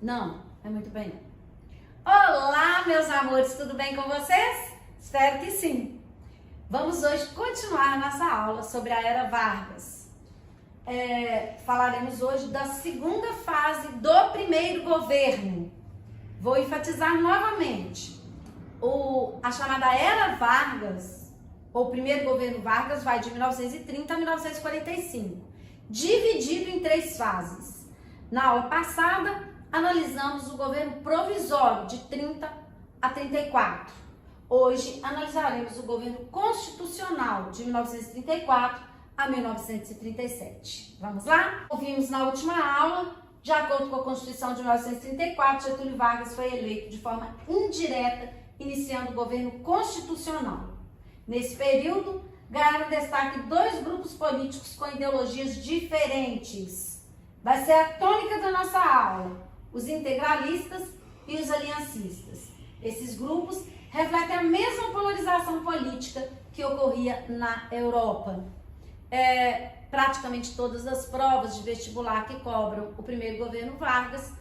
Não, é muito bem não. Olá, meus amores, tudo bem com vocês? Espero que sim. Vamos hoje continuar nossa aula sobre a Era Vargas. Falaremos hoje da segunda fase do primeiro governo. Vou enfatizar novamente. A chamada Era Vargas, ou primeiro governo Vargas, vai de 1930 a 1945, dividido em 3 fases. Na aula passada, analisamos o governo provisório de 30 a 34. Hoje, analisaremos o governo constitucional de 1934 a 1937. Vamos lá? Ouvimos na última aula, de acordo com a Constituição de 1934, Getúlio Vargas foi eleito de forma indireta, iniciando o governo constitucional. Nesse período, ganharam destaque 2 grupos políticos com ideologias diferentes. Vai ser a tônica da nossa aula: os integralistas e os aliancistas. Esses grupos refletem a mesma polarização política que ocorria na Europa. Praticamente todas as provas de vestibular que cobram o primeiro governo Vargas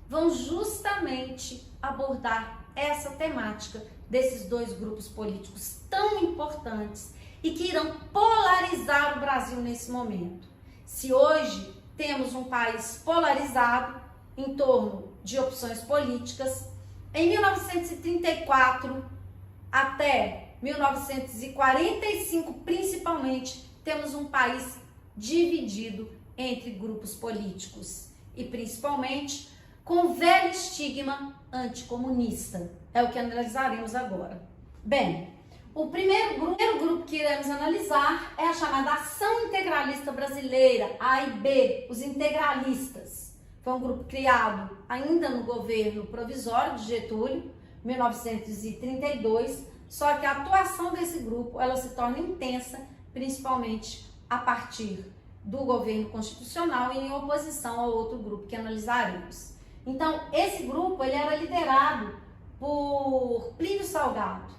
vão justamente abordar essa temática desses 2 grupos políticos tão importantes e que irão polarizar o Brasil nesse momento. Se hoje temos um país polarizado em torno de opções políticas, em 1934 até 1945, principalmente, temos um país dividido entre grupos políticos e principalmente com o velho estigma anticomunista. É o que analisaremos agora. Bem, o primeiro grupo que iremos analisar é a chamada Ação Integralista Brasileira, AIB, os integralistas. Foi um grupo criado ainda no governo provisório de Getúlio, 1932, só que a atuação desse grupo ela se torna intensa, principalmente a partir do governo constitucional e em oposição ao outro grupo que analisaremos. Então, esse grupo ele era liderado por Plínio Salgado.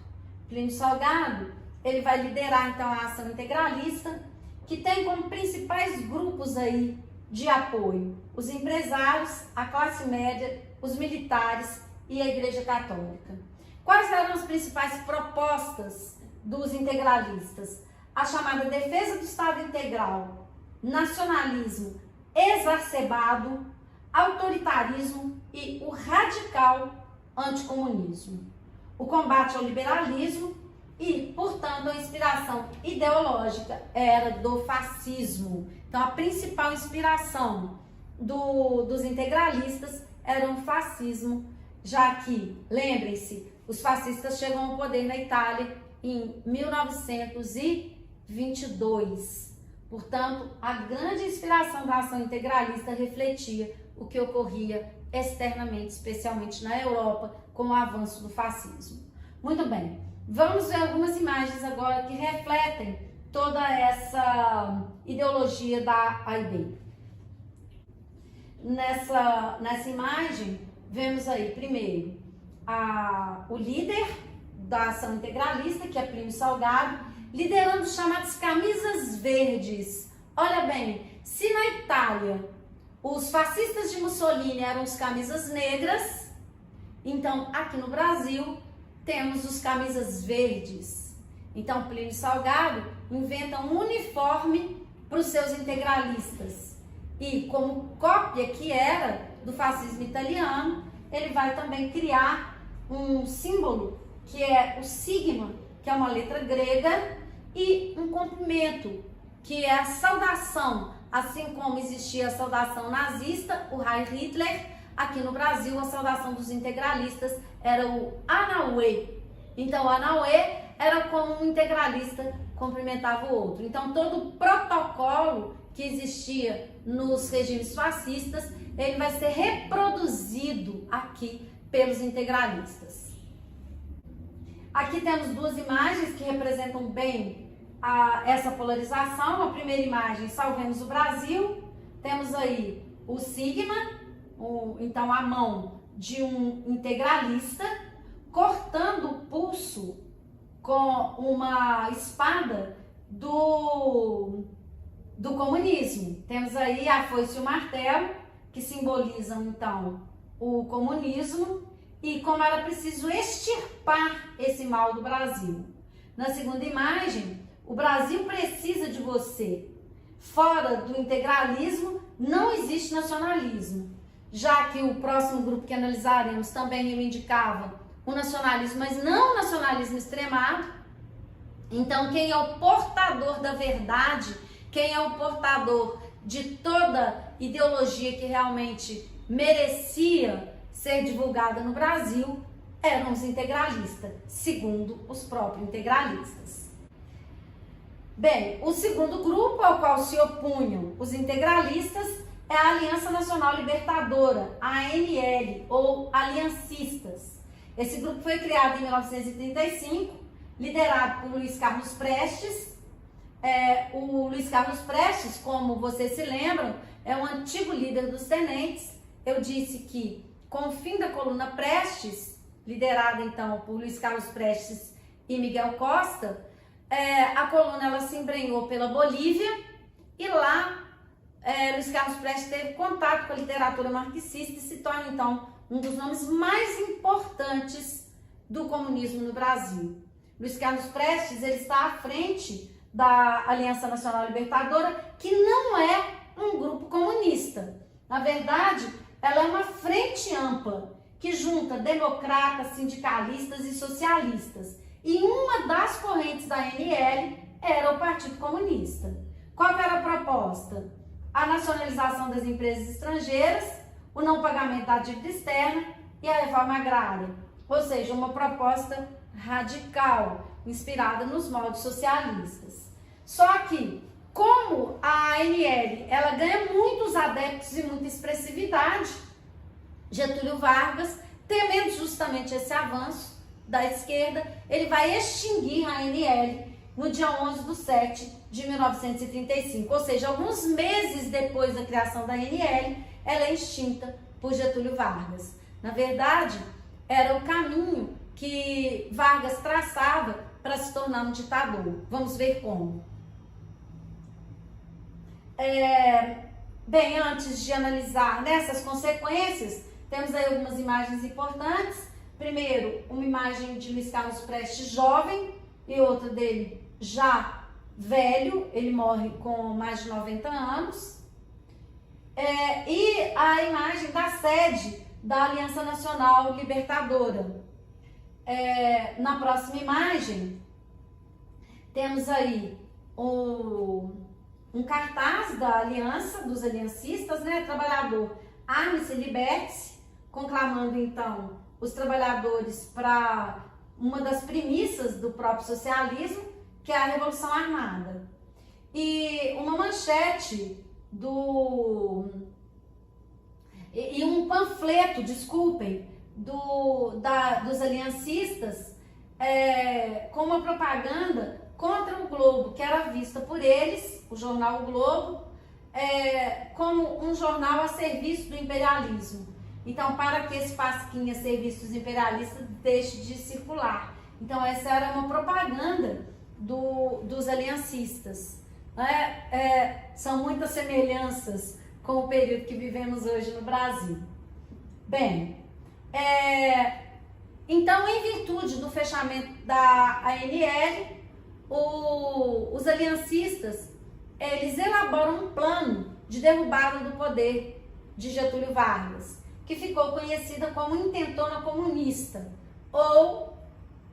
Plínio Salgado ele vai liderar então a Ação Integralista, que tem como principais grupos aí de apoio os empresários, a classe média, os militares e a Igreja Católica. Quais eram as principais propostas dos integralistas? A chamada defesa do Estado integral, nacionalismo exacerbado, autoritarismo e o radical anticomunismo. O combate ao liberalismo e, portanto, a inspiração ideológica era do fascismo. Então, a principal inspiração dos integralistas era o fascismo, já que, lembrem-se, os fascistas chegam ao poder na Itália em 1922. Portanto, a grande inspiração da ação integralista refletia o que ocorria externamente, especialmente na Europa, com o avanço do fascismo. Muito bem, vamos ver algumas imagens agora que refletem toda essa ideologia da AIB. Nessa imagem, vemos aí, primeiro, o líder da ação integralista, que é Plínio Salgado, liderando os chamados camisas verdes. Olha bem, se na Itália os fascistas de Mussolini eram os camisas negras, então aqui no Brasil temos os camisas verdes. Então Plínio Salgado inventa um uniforme para os seus integralistas. E como cópia que era do fascismo italiano, ele vai também criar um símbolo que é o sigma, que é uma letra grega, e um comprimento, que é a saudação. Assim como existia a saudação nazista, o Heil Hitler, aqui no Brasil a saudação dos integralistas era o Anauê. Então o Anauê era como um integralista cumprimentava o outro. Então todo o protocolo que existia nos regimes fascistas, ele vai ser reproduzido aqui pelos integralistas. Aqui temos 2 imagens que representam bem essa polarização. A primeira imagem, Salvemos o Brasil. Temos aí o sigma, então a mão de um integralista, cortando o pulso com uma espada do comunismo. Temos aí a foice e o martelo, que simbolizam, então, o comunismo e como era preciso extirpar esse mal do Brasil. Na segunda imagem, o Brasil precisa de você. Fora do integralismo, não existe nacionalismo, já que o próximo grupo que analisaremos também reivindicava o nacionalismo, mas não o nacionalismo extremado. Então, quem é o portador da verdade, quem é o portador de toda ideologia que realmente merecia ser divulgada no Brasil, eram os integralistas, segundo os próprios integralistas. Bem, o segundo grupo ao qual se opunham os integralistas é a Aliança Nacional Libertadora, a ANL, ou aliancistas. Esse grupo foi criado em 1935, liderado por Luiz Carlos Prestes. O Luiz Carlos Prestes, como vocês se lembram, é um antigo líder dos tenentes. Eu disse que, com o fim da coluna Prestes, liderada então por Luiz Carlos Prestes e Miguel Costa, a coluna ela se embrenhou pela Bolívia e lá Luiz Carlos Prestes teve contato com a literatura marxista e se torna então um dos nomes mais importantes do comunismo no Brasil. Luiz Carlos Prestes ele está à frente da Aliança Nacional Libertadora, que não é um grupo comunista. Na verdade, ela é uma frente ampla que junta democratas, sindicalistas e socialistas. E uma das correntes da ANL era o Partido Comunista. Qual era a proposta? A nacionalização das empresas estrangeiras, o não pagamento da dívida externa e a reforma agrária. Ou seja, uma proposta radical, inspirada nos moldes socialistas. Só que, como a ANL ela ganha muitos adeptos e muita expressividade, Getúlio Vargas, temendo justamente esse avanço da esquerda, ele vai extinguir a ANL no dia 11/7 de 1935, ou seja, alguns meses depois da criação da ANL, ela é extinta por Getúlio Vargas. Na verdade, era o caminho que Vargas traçava para se tornar um ditador. Vamos ver como. Bem, antes de analisar nessas consequências, temos aí algumas imagens importantes. Primeiro, uma imagem de Luiz Carlos Prestes jovem e outra dele já velho, ele morre com mais de 90 anos. E a imagem da sede da Aliança Nacional Libertadora. Na próxima imagem, temos aí um cartaz da aliança, dos aliancistas, né? Trabalhador, arme-se e liberte-se, conclamando então os trabalhadores para uma das premissas do próprio socialismo, que é a Revolução Armada. E uma manchete e um panfleto, desculpem, dos aliancistas, com uma propaganda contra o Globo, que era vista por eles, o jornal O Globo, como um jornal a serviço do imperialismo. Então, para que esse fasquinha a serviço dos imperialistas deixe de circular. Então, essa era uma propaganda dos aliancistas. São muitas semelhanças com o período que vivemos hoje no Brasil. Bem, então, em virtude do fechamento da ANL, os aliancistas, eles elaboram um plano de derrubada do poder de Getúlio Vargas, que ficou conhecida como Intentona Comunista, ou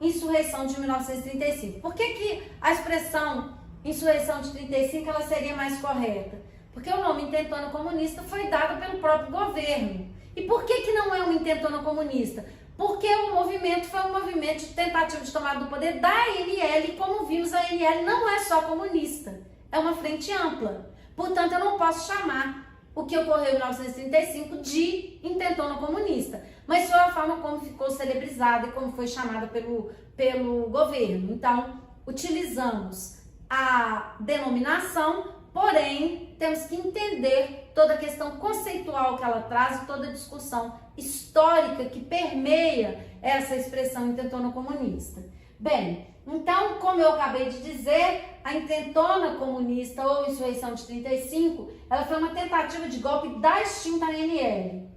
Insurreição de 1935. Por que a expressão Insurreição de 35 ela seria mais correta? Porque o nome Intentona Comunista foi dado pelo próprio governo. E por que não é uma Intentona Comunista? Porque o movimento foi um movimento de tentativa de tomada do poder da ANL, e como vimos, a ANL não é só comunista, é uma frente ampla. Portanto, eu não posso chamar o que ocorreu em 1935 de Intentona Comunista, mas foi a forma como ficou celebrizada e como foi chamada pelo governo. Então, utilizamos a denominação, porém, temos que entender toda a questão conceitual que ela traz e toda a discussão histórica que permeia essa expressão Intentona Comunista. Bem, então, como eu acabei de dizer, a Intentona Comunista ou Insurreição de 35, ela foi uma tentativa de golpe da extinta ANL.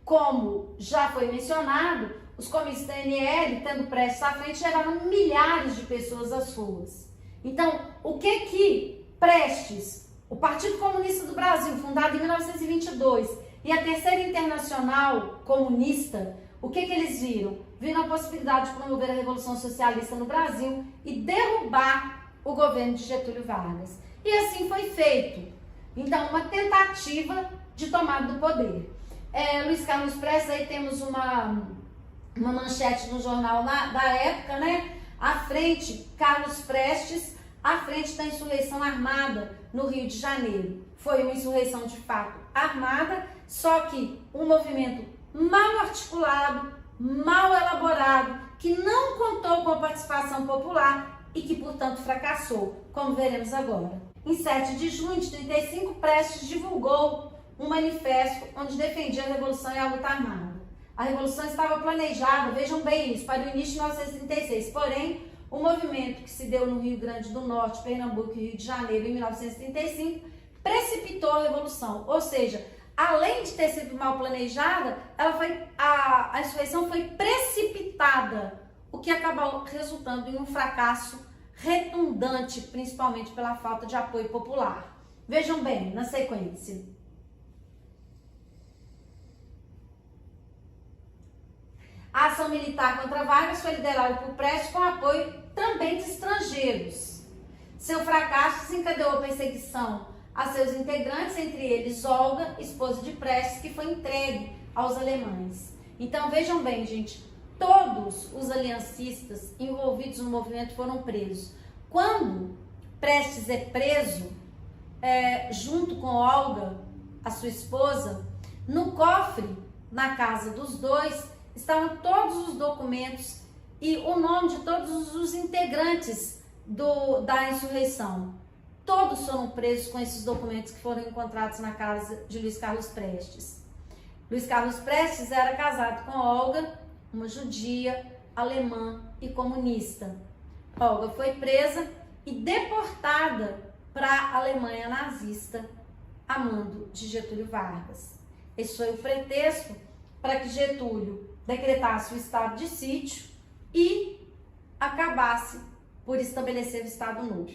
Como já foi mencionado, os comícios da ANL, tendo Prestes à frente, levaram milhares de pessoas às ruas. Então, o que Prestes, o Partido Comunista do Brasil, fundado em 1922, e a Terceira Internacional Comunista, o que eles viram? Viram a possibilidade de promover a Revolução Socialista no Brasil e derrubar o governo de Getúlio Vargas. E assim foi feito. Então, uma tentativa de tomada do poder. Luiz Carlos Prestes, aí temos uma manchete no jornal da época, né? À frente, Carlos Prestes, à frente da insurreição armada no Rio de Janeiro. Foi uma insurreição de fato armada, só que um movimento mal articulado, mal elaborado, que não contou com a participação popular e que, portanto, fracassou, como veremos agora. Em 7 de junho de 1935, Prestes divulgou um manifesto onde defendia a Revolução e a luta armada. A Revolução estava planejada, vejam bem isso, para o início de 1936, porém, o movimento que se deu no Rio Grande do Norte, Pernambuco e Rio de Janeiro em 1935 precipitou a Revolução, ou seja, além de ter sido mal planejada, a insurreição foi precipitada, o que acabou resultando em um fracasso redundante, principalmente pela falta de apoio popular. Vejam bem, na sequência. A ação militar contra Vargas foi liderada por Prestes com apoio também de estrangeiros. Seu fracasso desencadeou a perseguição a seus integrantes, entre eles Olga, esposa de Prestes, que foi entregue aos alemães. Então vejam bem, gente, todos os aliancistas envolvidos no movimento foram presos. Quando Prestes é preso, junto com Olga, a sua esposa, no cofre, na casa dos dois, estavam todos os documentos e o nome de todos os integrantes da insurreição. Todos foram presos com esses documentos que foram encontrados na casa de Luiz Carlos Prestes. Luiz Carlos Prestes era casado com Olga, uma judia, alemã e comunista. Olga foi presa e deportada para a Alemanha nazista, a mando de Getúlio Vargas. Esse foi o pretexto para que Getúlio decretasse o estado de sítio e acabasse por estabelecer o Estado Novo.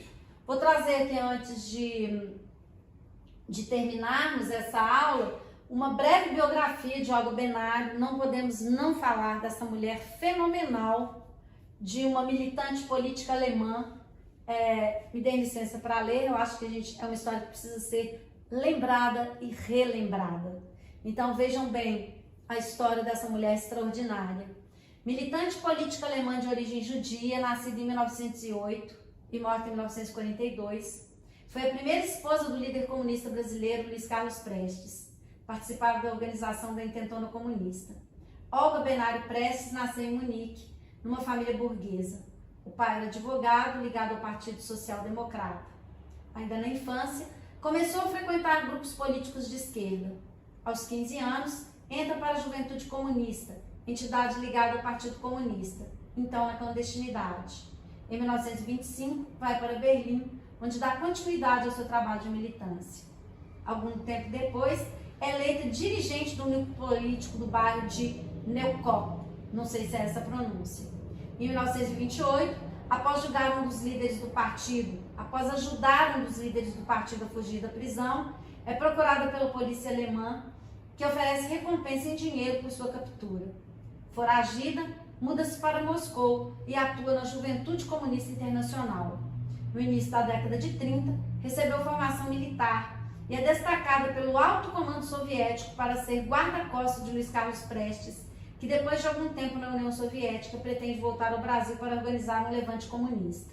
Vou trazer aqui, antes de terminarmos essa aula, uma breve biografia de Olga Benário. Não podemos não falar dessa mulher fenomenal, de uma militante política alemã. Me dê licença para ler, eu acho que é uma história que precisa ser lembrada e relembrada. Então vejam bem a história dessa mulher extraordinária. Militante política alemã de origem judia, nascida em 1908 e morta em 1942. Foi a primeira esposa do líder comunista brasileiro Luiz Carlos Prestes. Participava da organização da Intentona Comunista. Olga Benário Prestes nasceu em Munique, numa família burguesa. O pai era advogado, ligado ao Partido Social Democrata. Ainda na infância, começou a frequentar grupos políticos de esquerda. Aos 15 anos, entra para a Juventude Comunista, entidade ligada ao Partido Comunista, então na clandestinidade. Em 1925, vai para Berlim, onde dá continuidade ao seu trabalho de militância. Algum tempo depois, é eleita dirigente do núcleo político do bairro de Neukölln, não sei se é essa a pronúncia. Em 1928, após ajudar um dos líderes do partido a fugir da prisão, é procurada pela polícia alemã, que oferece recompensa em dinheiro por sua captura. Foragida, muda-se para Moscou e atua na Juventude Comunista Internacional. No início da década de 30, recebeu formação militar e é destacada pelo alto comando soviético para ser guarda-costas de Luiz Carlos Prestes, que depois de algum tempo na União Soviética pretende voltar ao Brasil para organizar um levante comunista.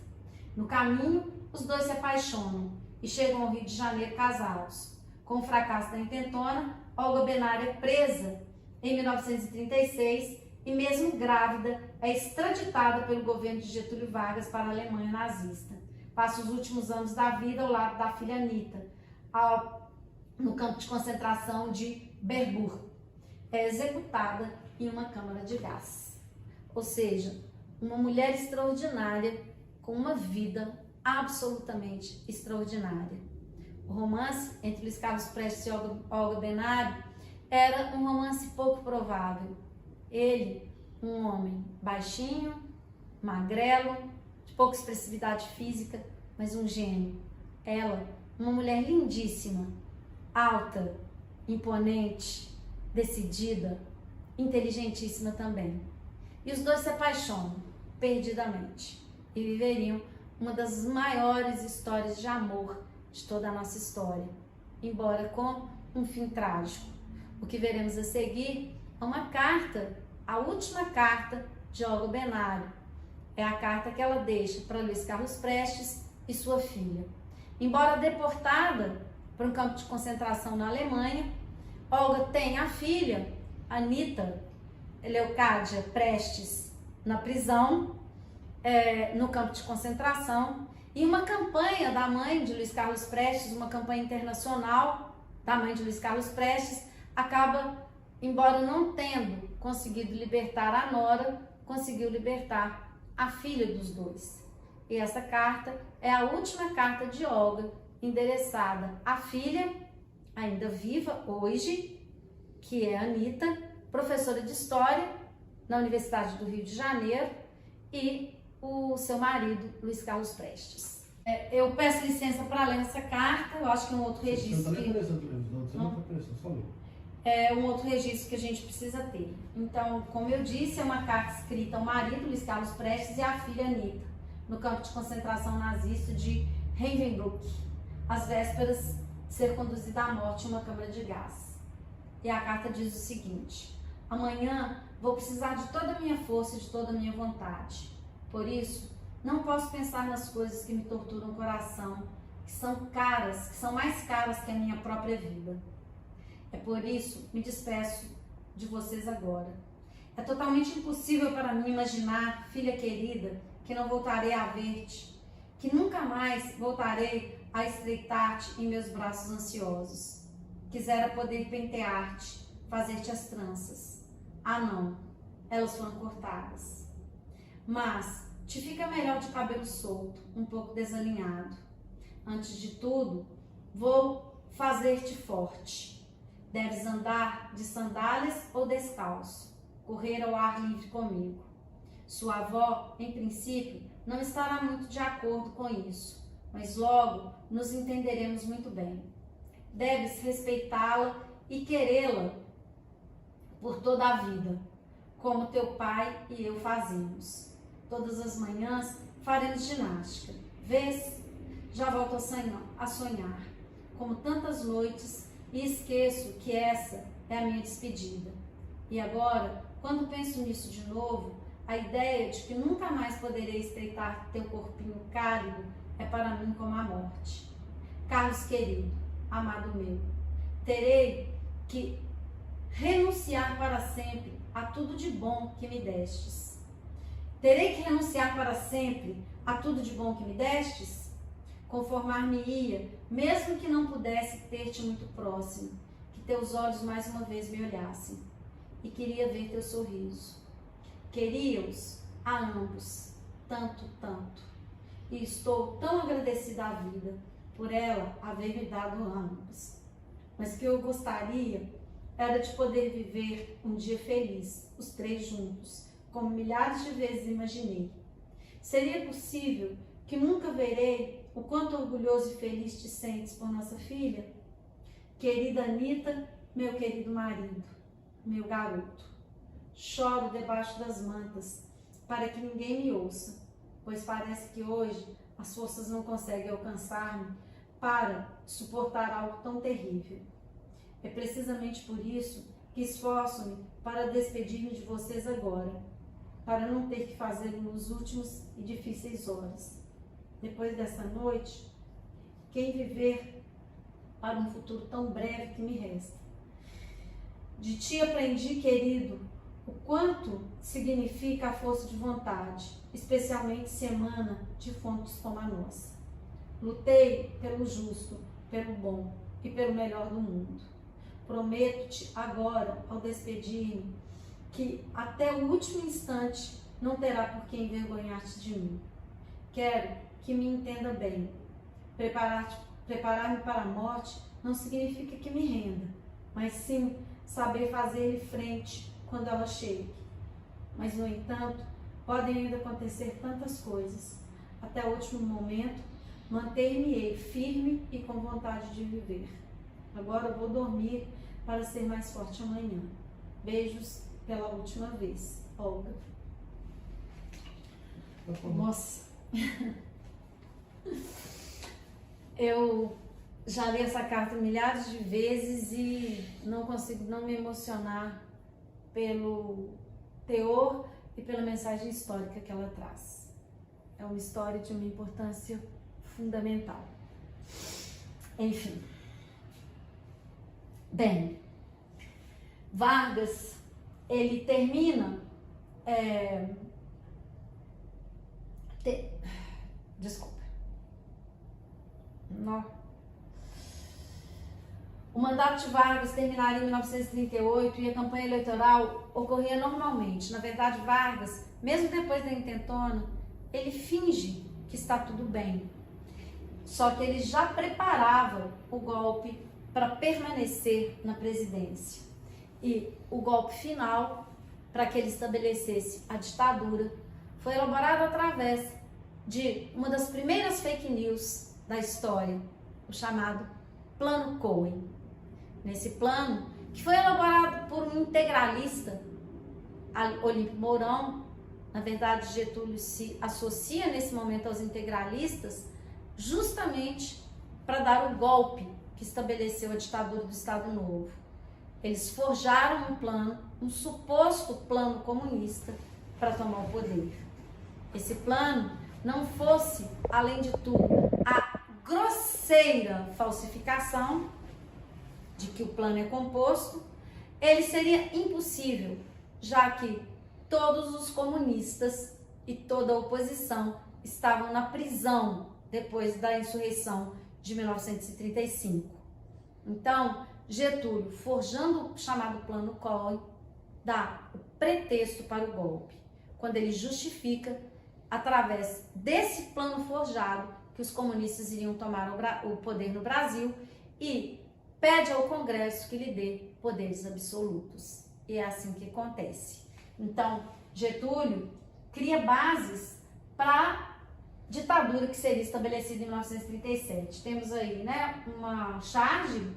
No caminho, os dois se apaixonam e chegam ao Rio de Janeiro casados. Com o fracasso da Intentona, Olga Benário é presa em 1936 e, mesmo grávida, é extraditada pelo governo de Getúlio Vargas para a Alemanha nazista. Passa os últimos anos da vida ao lado da filha Anita, no campo de concentração de Berburg. É executada em uma câmara de gás. Ou seja, uma mulher extraordinária com uma vida absolutamente extraordinária. O romance entre Luiz Carlos Prestes e Olga Benário era um romance pouco provável. Ele, um homem baixinho, magrelo, de pouca expressividade física, mas um gênio. Ela, uma mulher lindíssima, alta, imponente, decidida, inteligentíssima também. E os dois se apaixonam perdidamente e viveriam uma das maiores histórias de amor de toda a nossa história, embora com um fim trágico. O que veremos a seguir é uma carta, a última carta de Olga Benário. É a carta que ela deixa para Luiz Carlos Prestes e sua filha. Embora deportada para um campo de concentração na Alemanha, Olga tem a filha, Anita Leocádia Prestes, na prisão, no campo de concentração, e uma campanha da mãe de Luiz Carlos Prestes, uma campanha internacional da mãe de Luiz Carlos Prestes, acaba, embora não tendo conseguido libertar a nora, conseguiu libertar a filha dos dois. E essa carta é a última carta de Olga, endereçada à filha, ainda viva hoje, que é Anita, professora de História na Universidade do Rio de Janeiro, e o seu marido, Luiz Carlos Prestes. Eu peço licença para ler essa carta, eu acho que é um outro registro. É um outro registro que a gente precisa ter. Então, como eu disse, é uma carta escrita ao marido, Luiz Carlos Prestes, e à filha Anita, no campo de concentração nazista de Ravensbrück, às vésperas de ser conduzida à morte em uma câmara de gás. E a carta diz o seguinte: amanhã vou precisar de toda a minha força e de toda a minha vontade. Por isso, não posso pensar nas coisas que me torturam o coração, que são caras, que são mais caras que a minha própria vida. É por isso me despeço de vocês agora. É totalmente impossível para mim imaginar, filha querida, que não voltarei a ver-te, que nunca mais voltarei a estreitar-te em meus braços ansiosos. Quisera poder pentear-te, fazer-te as tranças. Ah, não, elas foram cortadas. Mas te fica melhor de cabelo solto, um pouco desalinhado. Antes de tudo, vou fazer-te forte. Deves andar de sandálias ou descalço, correr ao ar livre comigo. Sua avó, em princípio, não estará muito de acordo com isso, mas logo nos entenderemos muito bem. Deves respeitá-la e querê-la por toda a vida, como teu pai e eu fazemos. Todas as manhãs faremos ginástica. Vês? Já volto a sonhar, como tantas noites, e esqueço que essa é a minha despedida. E agora, quando penso nisso de novo, a ideia de que nunca mais poderei estreitar teu corpinho cálido é para mim como a morte. Carlos querido, amado meu, terei que renunciar para sempre a tudo de bom que me destes. Terei que renunciar para sempre a tudo de bom que me destes? Conformar-me-ia, mesmo que não pudesse ter-te muito próximo, que teus olhos mais uma vez me olhassem, e queria ver teu sorriso. Queria-os a ambos, tanto, tanto, e estou tão agradecida à vida por ela haver me dado ambos. Mas o que eu gostaria era de poder viver um dia feliz, os três juntos, como milhares de vezes imaginei. Seria possível que nunca verei o quanto orgulhoso e feliz te sentes por nossa filha? Querida Anita, meu querido marido, meu garoto, choro debaixo das mantas para que ninguém me ouça, pois parece que hoje as forças não conseguem alcançar-me para suportar algo tão terrível. É precisamente por isso que esforço-me para despedir-me de vocês agora, para não ter que fazê-lo nos últimos e difíceis horas. Depois dessa noite, quem viver para um futuro tão breve que me resta? De ti aprendi, querido, o quanto significa a força de vontade, especialmente se emana de fontes como a nossa. Lutei pelo justo, pelo bom e pelo melhor do mundo. Prometo-te agora, ao despedir-me, que até o último instante não terá por que envergonhar-te de mim. Quero que me entenda bem. Preparar-me para a morte não significa que me renda, mas sim saber fazer frente quando ela chegue. Mas, no entanto, podem ainda acontecer tantas coisas. Até o último momento, manter-me-ei firme e com vontade de viver. Agora eu vou dormir para ser mais forte amanhã. Beijos pela última vez. Olga. Nossa. Eu já li essa carta milhares de vezes e não consigo não me emocionar pelo teor e pela mensagem histórica que ela traz. É uma história de uma importância fundamental. Enfim. Bem, Vargas, ele termina... Desculpa. Não. O mandato de Vargas terminaria em 1938 e a campanha eleitoral ocorria normalmente. Na verdade, Vargas, mesmo depois da intentona, ele finge que está tudo bem. Só que ele já preparava o golpe para permanecer na presidência. E o golpe final, para que ele estabelecesse a ditadura, foi elaborado através de uma das primeiras fake news da história, o chamado Plano Cohen. Nesse plano, que foi elaborado por um integralista, Olímpio Mourão, na verdade Getúlio se associa nesse momento aos integralistas, justamente para dar o golpe que estabeleceu a ditadura do Estado Novo. Eles forjaram um plano, um suposto plano comunista para tomar o poder. Esse plano não fosse, além de tudo, a grosseira falsificação de que o plano é composto, ele seria impossível, já que todos os comunistas e toda a oposição estavam na prisão depois da insurreição de 1935. Então, Getúlio, forjando o chamado Plano Cohen, dá o pretexto para o golpe, quando ele justifica, através desse plano forjado, que os comunistas iriam tomar o poder no Brasil e pede ao Congresso que lhe dê poderes absolutos. E é assim que acontece. Então, Getúlio cria bases para a ditadura que seria estabelecida em 1937. Temos aí, né, uma charge,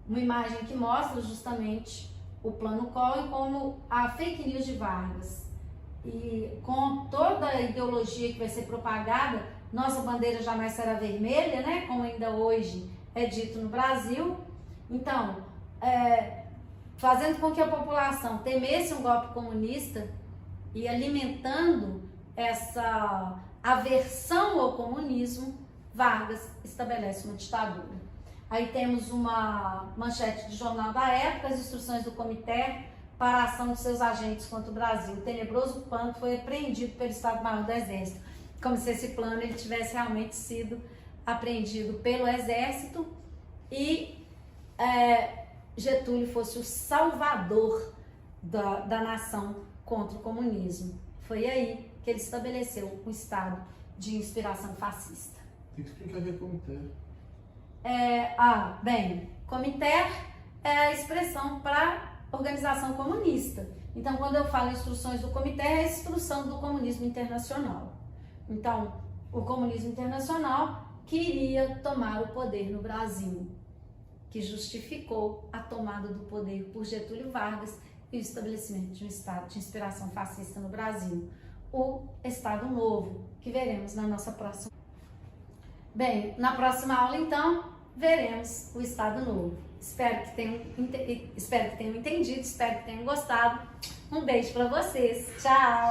uma imagem que mostra justamente o Plano Cohen como a fake news de Vargas. E com toda a ideologia que vai ser propagada, nossa bandeira jamais será vermelha, né? Como ainda hoje é dito no Brasil. Então, fazendo com que a população temesse um golpe comunista e alimentando essa aversão ao comunismo, Vargas estabelece uma ditadura. Aí temos uma manchete de jornal da época, as instruções do comitê para a ação de seus agentes contra o Brasil. O tenebroso plano foi apreendido pelo Estado-Maior do Exército, como se esse plano ele tivesse realmente sido apreendido pelo Exército e Getúlio fosse o salvador da nação contra o comunismo. Foi aí que ele estabeleceu um estado de inspiração fascista. Tem que explicar o que é comitê. Comitê é a expressão para organização comunista. Então, quando eu falo instruções do comitê, é a instrução do comunismo internacional. Então, o comunismo internacional queria tomar o poder no Brasil, que justificou a tomada do poder por Getúlio Vargas e o estabelecimento de um estado de inspiração fascista no Brasil, o Estado Novo, que veremos na nossa próxima. Bem, na próxima aula, então, veremos o Estado Novo. Espero que tenham entendido, espero que tenham gostado. Um beijo para vocês. Tchau!